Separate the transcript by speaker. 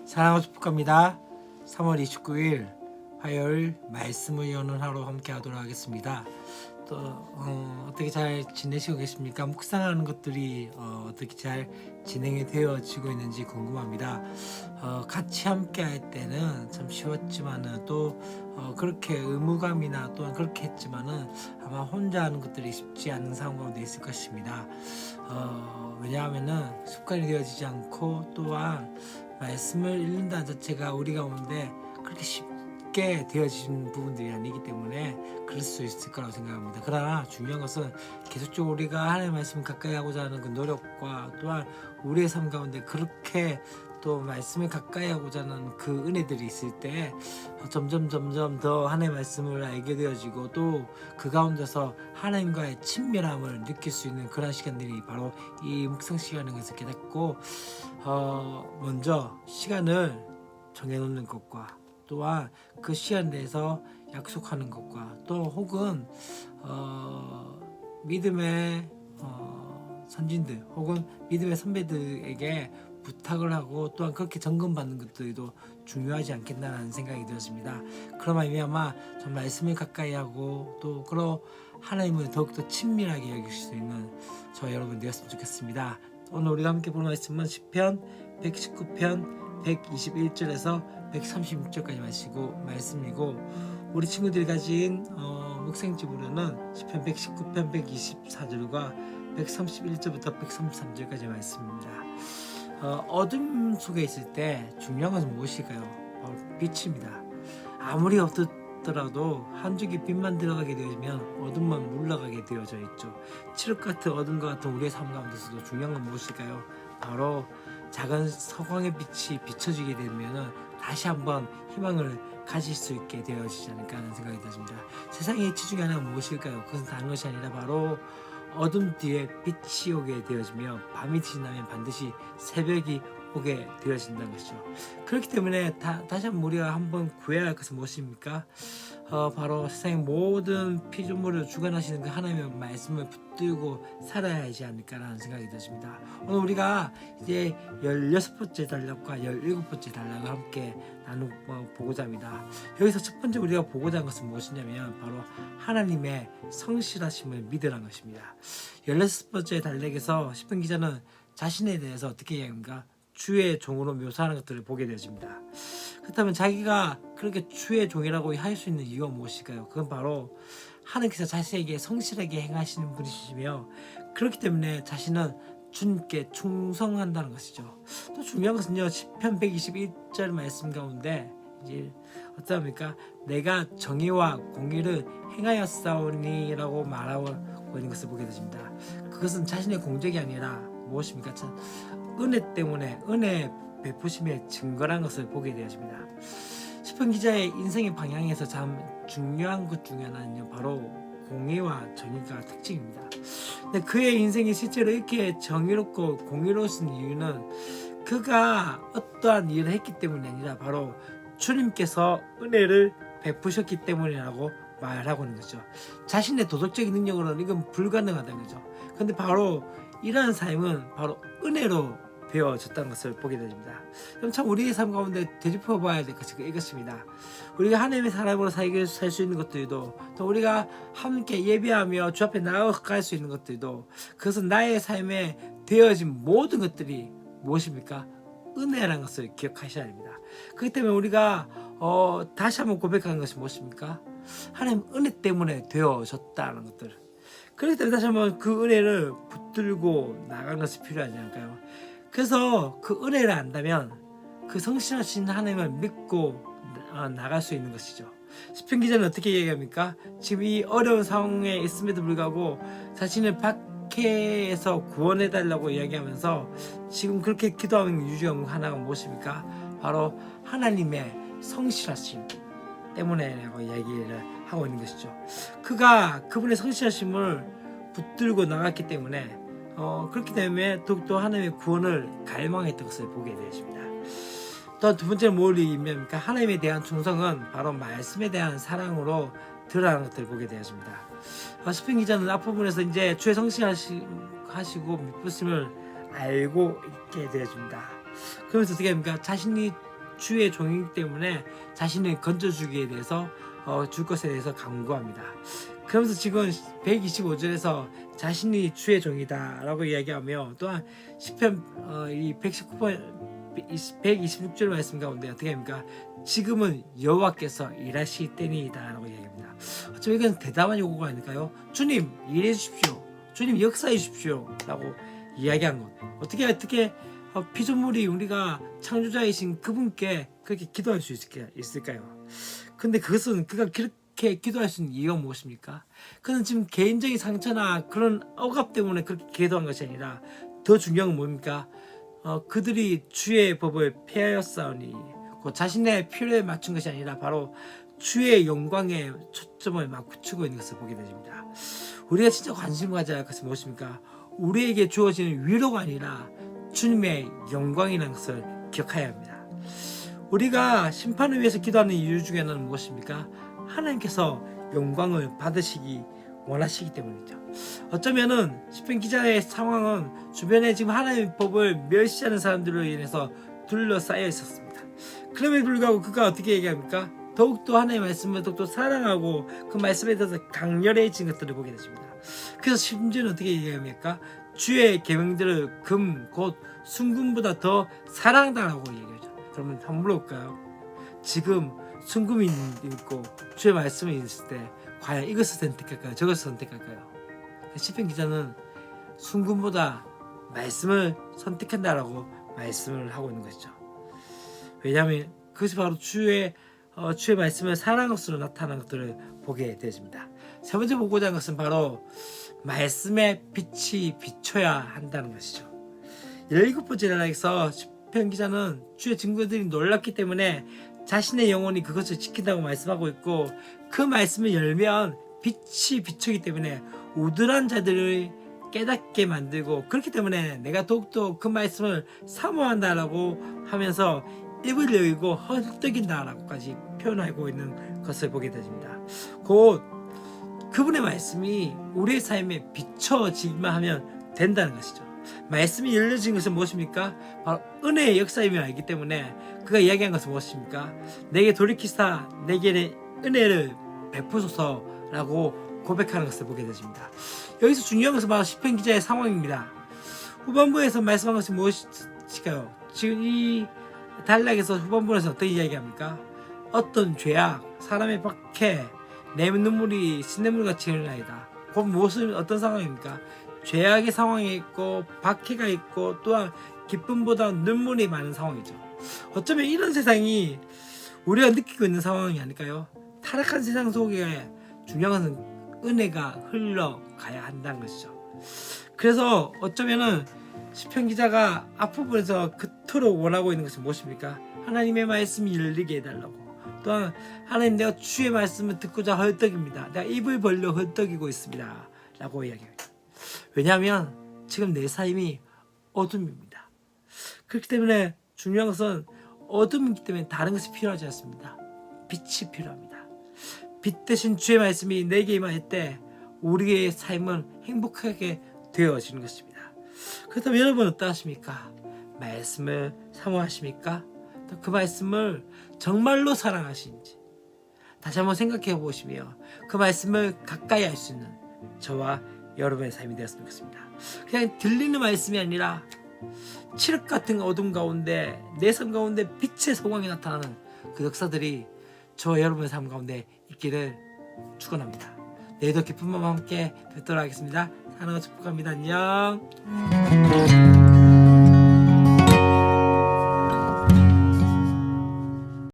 Speaker 1: 사랑하고 축복합니다. 3월 29일 화요일 말씀을 여는 하루 함께 하도록 하겠습니다. 또 어떻게 잘 지내시고 계십니까? 묵상하는 것들이 어떻게 잘 진행이 되어지고 있는지 궁금합니다. 같이 함께 할 때는 참 쉬웠지만은 또 그렇게 의무감이나 또한 그렇게 했지만은 아마 혼자 하는 것들이 쉽지 않은 상황 가운데 있을 것입니다. 왜냐하면은 습관이 되어지지 않고 또한 말씀을 읽는다는 자체가 우리 가운데 그렇게 쉽게 되어진 부분들이 아니기 때문에 그럴 수 있을 거라고 생각합니다. 그러나 중요한 것은 계속적으로 우리가 하나님의 말씀을 가까이 하고자 하는 그 노력과 또한 우리의 삶 가운데 그렇게 또 말씀을 가까이 하고자 하는 그 은혜들이 있을 때 점점 더 하나님의 말씀을 알게 되어지고 또 그 가운데서 하나님과의 친밀함을 느낄 수 있는 그런 시간들이 바로 이 묵상 시간인 것을 깨닫고 먼저 시간을 정해놓는 것과 또한 그 시간 내에서 약속하는 것과 또 혹은 믿음의 선진들 혹은 믿음의 선배들에게 부탁을 하고 또한 그렇게 점검받는 것들도 중요하지 않겠나라는 생각이 들었습니다. 그런 말미암아 좀 말씀을 가까이 하고 또 그런 하나님을 더욱더 친밀하게 여길 수 있는 저 여러분 되었으면 좋겠습니다. 오늘 우리가 함께 보는 말씀은 시편 119편 121절에서 136절까지 말씀이고 우리 친구들이 가진 묵상집으로는 시편 119편 124절과 131절부터 133절까지 말씀입니다. 어둠 속에 있을 때 중요한 것은 무엇일까요? 바로 빛입니다. 아무리 어둡더라도 한 줄기 빛만 들어가게 되어지면 어둠만 물러가게 되어져 있죠. 칠흑 같은 어둠과 같은 우리의 삶 가운데서도 중요한 건 무엇일까요? 바로 작은 서광의 빛이 비춰지게 되면 다시 한번 희망을 가질 수 있게 되어지지 않을까 하는 생각이 듭니다. 세상의 이치 중에 하나가 무엇일까요? 그것은 다른 것이 아니라 바로 어둠 뒤에 빛이 오게 되어지며 밤이 지나면 반드시 새벽이 오게 되어진다는 것이죠. 그렇기 때문에 다시 한번 우리가 한번 구해야 할 것은 무엇입니까? 바로 세상의 모든 피조물을 주관하시는 그 하나님의 말씀을 붙들고 살아야 하지 않을까라는 생각이 들었습니다. 오늘 우리가 이제 16번째 단락과 17번째 단락을 함께 나눠보고자 합니다. 여기서 첫 번째 우리가 보고자 하는 것은 무엇이냐면 바로 하나님의 성실하심을 믿으라는 것입니다. 16번째 단락에서 시편 기자는 자신에 대해서 어떻게 이야기합니까? 주의 종으로 묘사하는 것들을 보게 되어집니다. 그렇다면 자기가 그렇게 주의 종이라고 할 수 있는 이유가 무엇일까요? 그건 바로 하나님께서 자신에게 성실하게 행하시는 분이시며 그렇기 때문에 자신은 주님께 충성한다는 것이죠. 또 중요한 것은요, 시편 121절 말씀 가운데 이제 어떠합니까? 내가 정의와 공의를 행하였사오니라고 말하고 있는 것을 보게 되십니다. 그것은 자신의 공적이 아니라 무엇입니까? 은혜 때문에 은혜 베푸심의 증거라는 것을 보게 되어집니다. 시편 기자의 인생의 방향에서 참 중요한 것 중에 하나는 바로 공의와 정의가 특징입니다. 근데 그의 인생이 실제로 이렇게 정의롭고 공의로운 이유는 그가 어떠한 일을 했기 때문이 아니라 바로 주님께서 은혜를 베푸셨기 때문이라고 말하고 있는 거죠. 자신의 도덕적인 능력으로는 이건 불가능하다는 거죠. 근데 바로 이러한 삶은 바로 은혜로 배워졌다는 것을 보게 됩니다. 그럼 참 우리의 삶 가운데 되짚어 봐야 될 것이 이것입니다. 우리가 하나님의 사람으로 살 수 있는 것들도 또 우리가 함께 예배하며 주 앞에 나아갈 수 있는 것들도 그것은 나의 삶에 되어진 모든 것들이 무엇입니까? 은혜라는 것을 기억하셔야 합니다. 그렇기 때문에 우리가 다시 한번 고백하는 것이 무엇입니까? 하나님 은혜 때문에 되어졌다는 것들. 그렇기 때문에 다시 한번 그 은혜를 붙들고 나가는 것이 필요하지 않을까요? 그래서 그 은혜를 안다면 그 성실하신 하나님을 믿고 나갈 수 있는 것이죠. 시편 기자는 어떻게 얘기합니까? 지금 이 어려운 상황에 있음에도 불구하고 자신을 박해에서 구원해달라고 이야기하면서 지금 그렇게 기도하는 이유 하나가 무엇입니까? 바로 하나님의 성실하심 때문에라고 이야기를 하고 있는 것이죠. 그가 그분의 성실하심을 붙들고 나갔기 때문에 그렇기 때문에 더욱더 하나님의 구원을 갈망했던 것을 보게 되십니다. 또 두 번째는 뭘 의미합니까? 하나님에 대한 충성은 바로 말씀에 대한 사랑으로 드러나는 것들을 보게 되었습니다. 시편 기자는 앞부분에서 이제 주의 성실하시고 미쁘심을 알고 있게 되어집니다. 그러면서 어떻게 합니까? 자신이 주의 종이기 때문에 자신을 건져주기에 대해서 줄 것에 대해서 강구합니다. 그러면서 지금 125절에서 자신이 주의 종이다 라고 이야기하며, 또한 시편 126절 말씀 가운데 어떻게 합니까? 지금은 여호와께서 일하실 때니이다 라고 이야기합니다. 어쩌면 이건 대담한 요구가 아닐까요? 주님 일해 주십시오, 주님 역사해 주십시오 라고 이야기한 것. 어떻게 피조물이 우리가 창조자이신 그분께 그렇게 기도할 수 있을까요? 근데 그것은 그가 그렇게 기도할 수 있는 이유가 무엇입니까? 그는 지금 개인적인 상처나 그런 억압 때문에 그렇게 기도한 것이 아니라, 더 중요한 건 뭡니까? 그들이 주의 법을 폐하였사오니, 자신의 필요에 맞춘 것이 아니라 바로 주의 영광에 초점을 막 붙이고 있는 것을 보게 됩니다. 우리가 진짜 관심을 가져야 할 것은 무엇입니까? 우리에게 주어지는 위로가 아니라 주님의 영광이라는 것을 기억해야 합니다. 우리가 심판을 위해서 기도하는 이유 중에 하나는 무엇입니까? 하나님께서 영광을 받으시기 원하시기 때문이죠. 어쩌면은 시편 기자의 상황은 주변에 지금 하나님의 법을 멸시하는 사람들로 인해서 둘러싸여 있었습니다. 그럼에도 불구하고 그가 어떻게 얘기합니까? 더욱더 하나님의 말씀을 더욱더 사랑하고 그 말씀에 대해서 강렬해진 것들을 보게 되십니다. 그래서 심지어는 어떻게 얘기합니까? 주의 계명들을 금 곧 순금보다 더 사랑하다라고 얘기하죠. 그러면 한번 물어볼까요? 지금 순금이 있고 주의 말씀이 있을 때 과연 이것을 선택할까요? 저것을 선택할까요? 시편 기자는 순금보다 말씀을 선택한다라고 말씀을 하고 있는 것이죠. 왜냐하면 그것이 바로 주의 말씀을 사랑한 것으로 나타난 것들을 보게 되어집니다. 세 번째 보고자 하는 것은 바로 말씀의 빛이 비춰야 한다는 것이죠. 17번째 단락에서 시편 기자는 주의 증거들이 놀랍기 때문에 자신의 영혼이 그것을 지킨다고 말씀하고 있고, 그 말씀을 열면 빛이 비추기 때문에 우둔한 자들을 깨닫게 만들고, 그렇기 때문에 내가 더욱더 그 말씀을 사모한다라고 하면서 입을 열고 헐떡인다라고까지 표현하고 있는 것을 보게 됩니다. 곧 그분의 말씀이 우리의 삶에 비춰지기만 하면 된다는 것이죠. 말씀이 열려진 것은 무엇입니까? 바로 은혜의 역사임을 알기 때문에 그가 이야기한 것은 무엇입니까? 내게 돌이키사 내게 은혜를 베푸소서라고 고백하는 것을 보게 되십니다. 여기서 중요한 것은 바로 시편 기자의 상황입니다. 후반부에서 말씀한 것이 무엇일까요? 지금 이 단락에서 후반부에서 어떤 이야기합니까? 어떤 죄악, 사람의 박해, 내 눈물이 시냇물같이 흘러나이다. 그 무엇은 어떤 상황입니까? 죄악의 상황이 있고 박해가 있고 또한 기쁨보다 눈물이 많은 상황이죠. 어쩌면 이런 세상이 우리가 느끼고 있는 상황이 아닐까요? 타락한 세상 속에 중요한 것은 은혜가 흘러가야 한다는 것이죠. 그래서 어쩌면은 시편 기자가 앞부분에서 그토록 원하고 있는 것은 무엇입니까? 하나님의 말씀이 열리게 해달라고. 또한 하나님, 내가 주의 말씀을 듣고자 헐떡입니다. 내가 입을 벌려 헐떡이고 있습니다 라고 이야기합니다. 왜냐하면 지금 내 삶이 어둠입니다. 그렇기 때문에 중요한 것은 어둠이기 때문에 다른 것이 필요하지 않습니다. 빛이 필요합니다. 빛 대신 주의 말씀이 내게 임할 때 우리의 삶은 행복하게 되어지는 것입니다. 그렇다면 여러분 어떠하십니까? 말씀을 사모하십니까? 또 그 말씀을 정말로 사랑하시는지 다시 한번 생각해 보시며 그 말씀을 가까이 할 수 있는 저와 여러분의 삶이 되었으면 좋겠습니다. 그냥 들리는 말씀이 아니라 칠흑 같은 어둠 가운데 내 삶 가운데 빛의 소광이 나타나는 그 역사들이 저와 여러분의 삶 가운데 있기를 축원합니다. 내일도 기쁜 마음과 함께 뵙도록 하겠습니다. 사랑과 축복합니다. 안녕.